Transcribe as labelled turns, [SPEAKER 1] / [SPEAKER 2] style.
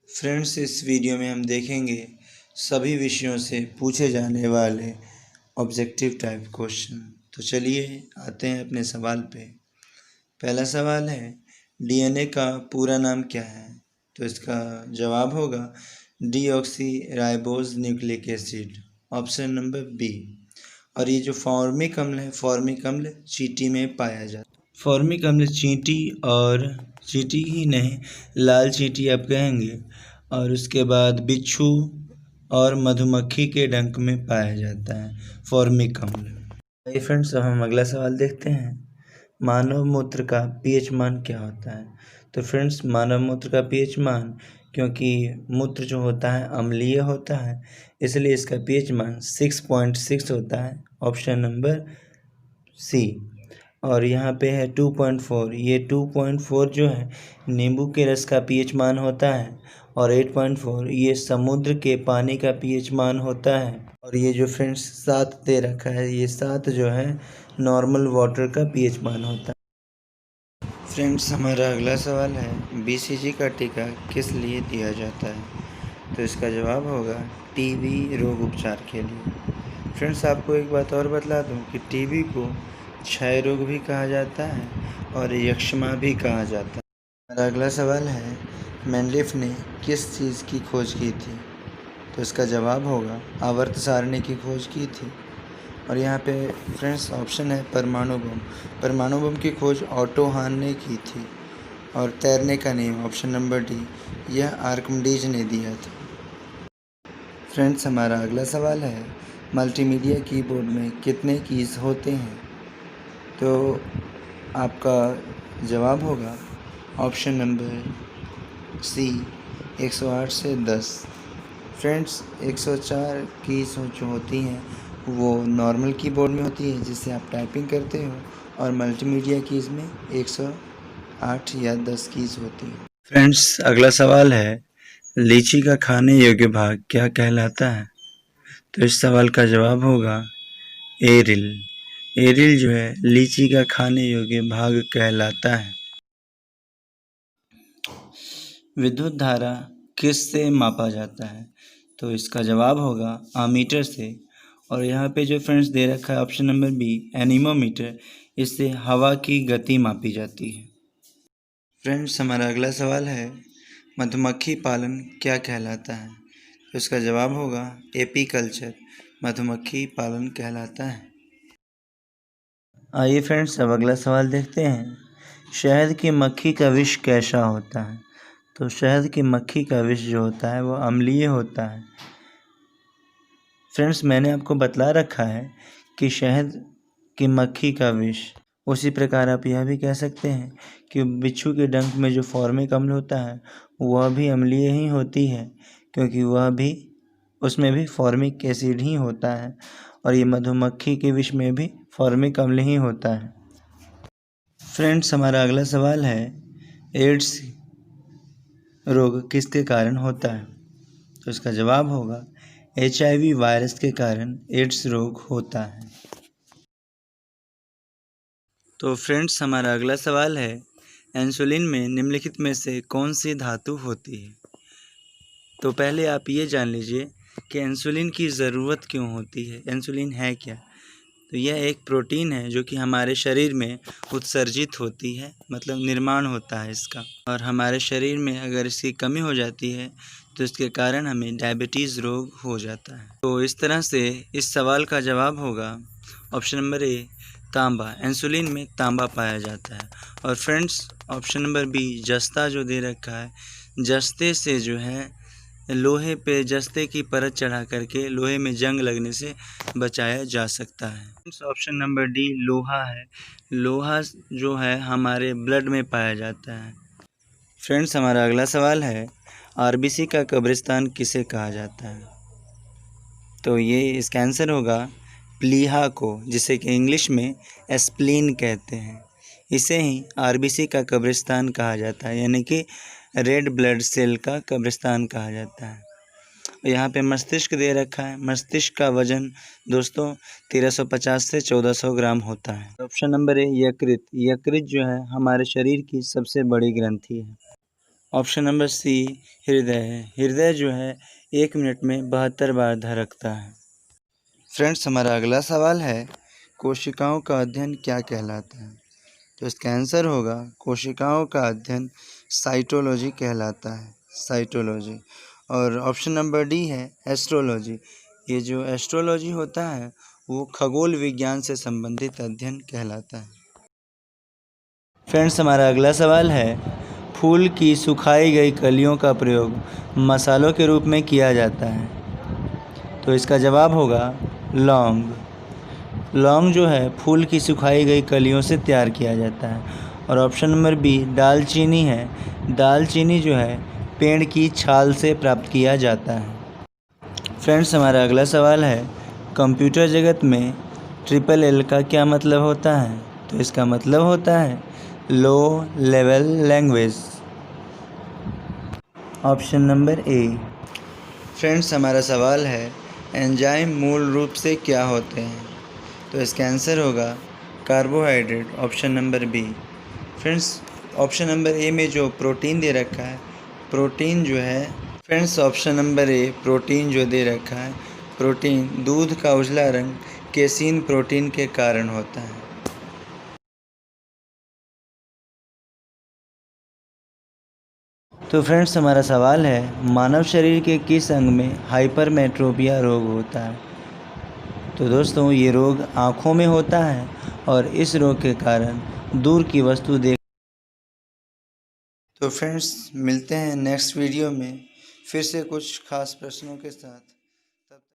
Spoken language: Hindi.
[SPEAKER 1] फ्रेंड्स, इस वीडियो में हम देखेंगे सभी विषयों से पूछे जाने वाले ऑब्जेक्टिव टाइप क्वेश्चन। तो चलिए आते हैं अपने सवाल पे। पहला सवाल है, डीएनए का पूरा नाम क्या है? तो इसका जवाब होगा deoxyribose nucleic acid, option number B. और ये जो फॉर्मिक अम्ल है, फॉर्मिक अम्ल चींटी में पाया जाता है। फॉर्मिक अम्ल चींटी, और चींटी ही नहीं, लाल चींटी आप कहेंगे, और उसके बाद बिच्छू और मधुमक्खी के डंक में पाया जाता है फॉर्मिक अम्ल। फ्रेंड्स, अब हम अगला सवाल देखते हैं। मानव मूत्र का पीएच मान क्या होता है? तो फ्रेंड्स, मानव मूत्र का पीएच मान, क्योंकि मूत्र जो होता है अम्लीय होता है, इसलिए इसका पीएच मान 6.6 होता है, ऑप्शन नंबर सी। और यहाँ पे है 2.4, ये 2.4 जो है नींबू के रस का पीएच मान होता है, और 8.4 ये समुद्र के पानी का पीएच मान होता है। और ये जो फ्रेंड्स 7 दे रखा है, ये 7 जो है नॉर्मल वाटर का पीएच मान होता है। फ्रेंड्स, हमारा अगला सवाल है, बीसीजी का टीका किस लिए दिया जाता है? तो इसका जवाब होगा टीबी रोग उपचार के लिए। फ्रेंड्स, आपको एक बात और बतला दूं कि टीबी को क्षय रोग भी कहा जाता है और यक्ष्मा भी कहा जाता है। हमारा अगला सवाल है, मेंडलीफ ने किस चीज़ की खोज की थी? तो इसका जवाब होगा आवर्त सारणी की खोज की थी। और यहाँ पे फ्रेंड्स ऑप्शन है परमाणु बम। परमाणु बम की खोज ऑटो हान ने की थी। और तैरने का नियम, ऑप्शन नंबर डी, यह आर्किमिडीज ने दिया था। फ्रेंड्स, हमारा अगला सवाल है, मल्टीमीडिया कीबोर्ड में कितने कीज़ होते हैं? तो आपका जवाब होगा ऑप्शन नंबर सी, 108 से 10। फ्रेंड्स, 104 कीज़ जो होती हैं वो नॉर्मल कीबोर्ड में होती है जिससे आप टाइपिंग करते हो, और मल्टीमीडिया कीज़ में 108 या 10 कीज़ होती हैं। फ्रेंड्स, अगला सवाल है, लीची का खाने योग्य भाग क्या कहलाता है? तो इस सवाल का जवाब होगा एरिल। एरिल जो है लीची का खाने योग्य भाग कहलाता है। विद्युत धारा किस से मापा जाता है? तो इसका जवाब होगा आमीटर से। और यहाँ पे जो फ्रेंड्स दे रखा है ऑप्शन नंबर बी, एनीमोमीटर, इससे हवा की गति मापी जाती है। फ्रेंड्स, हमारा अगला सवाल है, मधुमक्खी पालन क्या कहलाता है? तो इसका जवाब होगा एपीकल्चर, मधुमक्खी पालन कहलाता है। आइए फ्रेंड्स, अब अगला सवाल देखते हैं। शहद की मक्खी का विष कैसा होता है? तो शहद की मक्खी का विष जो होता है वो अम्लीय होता है। फ्रेंड्स, मैंने आपको बतला रखा है कि शहद की मक्खी का विष, उसी प्रकार आप यह भी कह सकते हैं कि बिच्छू के डंक में जो फॉर्मिक अम्ल होता है वह भी अम्लीय ही होती है, क्योंकि वह भी, उसमें भी फॉर्मिक एसिड ही होता है। और ये मधुमक्खी के विष में भी फॉर्मिक अम्ल ही होता है। फ्रेंड्स, हमारा अगला सवाल है, एड्स रोग किसके कारण होता है? तो इसका जवाब होगा HIV वायरस के कारण एड्स रोग होता है। तो फ्रेंड्स, हमारा अगला सवाल है, इंसुलिन में निम्नलिखित में से कौन सी धातु होती है? तो पहले आप ये जान लीजिए कि इंसुलिन की ज़रूरत क्यों होती है। इंसुलिन है क्या? तो यह एक प्रोटीन है जो कि हमारे शरीर में उत्सर्जित होती है, मतलब निर्माण होता है इसका। और हमारे शरीर में अगर इसकी कमी हो जाती है तो इसके कारण हमें डायबिटीज़ रोग हो जाता है। तो इस तरह से इस सवाल का जवाब होगा ऑप्शन नंबर ए, तांबा। इंसुलिन में तांबा पाया जाता है। और फ्रेंड्स, ऑप्शन नंबर बी, जस्ता जो दे रखा है, जस्ते से जो है लोहे पे जस्ते की परत चढ़ा करके लोहे में जंग लगने से बचाया जा सकता है। ऑप्शन नंबर डी, लोहा है। लोहा जो है हमारे ब्लड में पाया जाता है। फ्रेंड्स, हमारा अगला सवाल है, आरबीसी का कब्रिस्तान किसे कहा जाता है? तो ये इसका आंसर होगा प्लीहा को, जिसे कि इंग्लिश में एस्प्लीन कहते हैं। इसे ही आरबीसी का कब्रिस्तान कहा जाता है, यानी कि रेड ब्लड सेल का कब्रिस्तान कहा जाता है। यहाँ पे मस्तिष्क दे रखा है। मस्तिष्क का वजन दोस्तों 1350 से 1400 ग्राम होता है। ऑप्शन नंबर ए, यकृत। यकृत जो है हमारे शरीर की सबसे बड़ी ग्रंथि है। ऑप्शन नंबर सी हृदय है। हृदय जो है 1 मिनट में 72 बार धड़कता है। फ्रेंड्स, हमारा अगला सवाल है, कोशिकाओं का अध्ययन क्या कहलाता है? तो इसका आंसर होगा, कोशिकाओं का अध्ययन साइटोलॉजी कहलाता है, साइटोलॉजी। और ऑप्शन नंबर डी है एस्ट्रोलॉजी। ये जो एस्ट्रोलॉजी होता है वो खगोल विज्ञान से संबंधित अध्ययन कहलाता है। फ्रेंड्स, हमारा अगला सवाल है, फूल की सुखाई गई कलियों का प्रयोग मसालों के रूप में किया जाता है। तो इसका जवाब होगा लौंग। लौंग जो है फूल की सुखाई गई कलियों से तैयार किया जाता है। और ऑप्शन नंबर बी दालचीनी है। दालचीनी जो है पेड़ की छाल से प्राप्त किया जाता है। फ्रेंड्स, हमारा अगला सवाल है, कंप्यूटर जगत में ट्रिपल एल का क्या मतलब होता है? तो इसका मतलब होता है low level language. Option number ए। फ्रेंड्स, हमारा सवाल है, एंजाइम मूल रूप से क्या होते हैं? तो इसका आंसर होगा carbohydrate. Option number B. Friends, option number A में जो प्रोटीन दे रखा है, प्रोटीन जो है, friends option number A protein जो दे रखा है, प्रोटीन दूध का उजला रंग केसीन प्रोटीन के कारण होता है। तो फ्रेंड्स, हमारा सवाल है, मानव शरीर के किस अंग में हाइपरमेट्रोपिया रोग होता है? तो दोस्तों, ये रोग आँखों में होता है और इस रोग के कारण दूर की वस्तु देख। तो फ्रेंड्स, मिलते हैं नेक्स्ट वीडियो में फिर से कुछ खास प्रश्नों के साथ।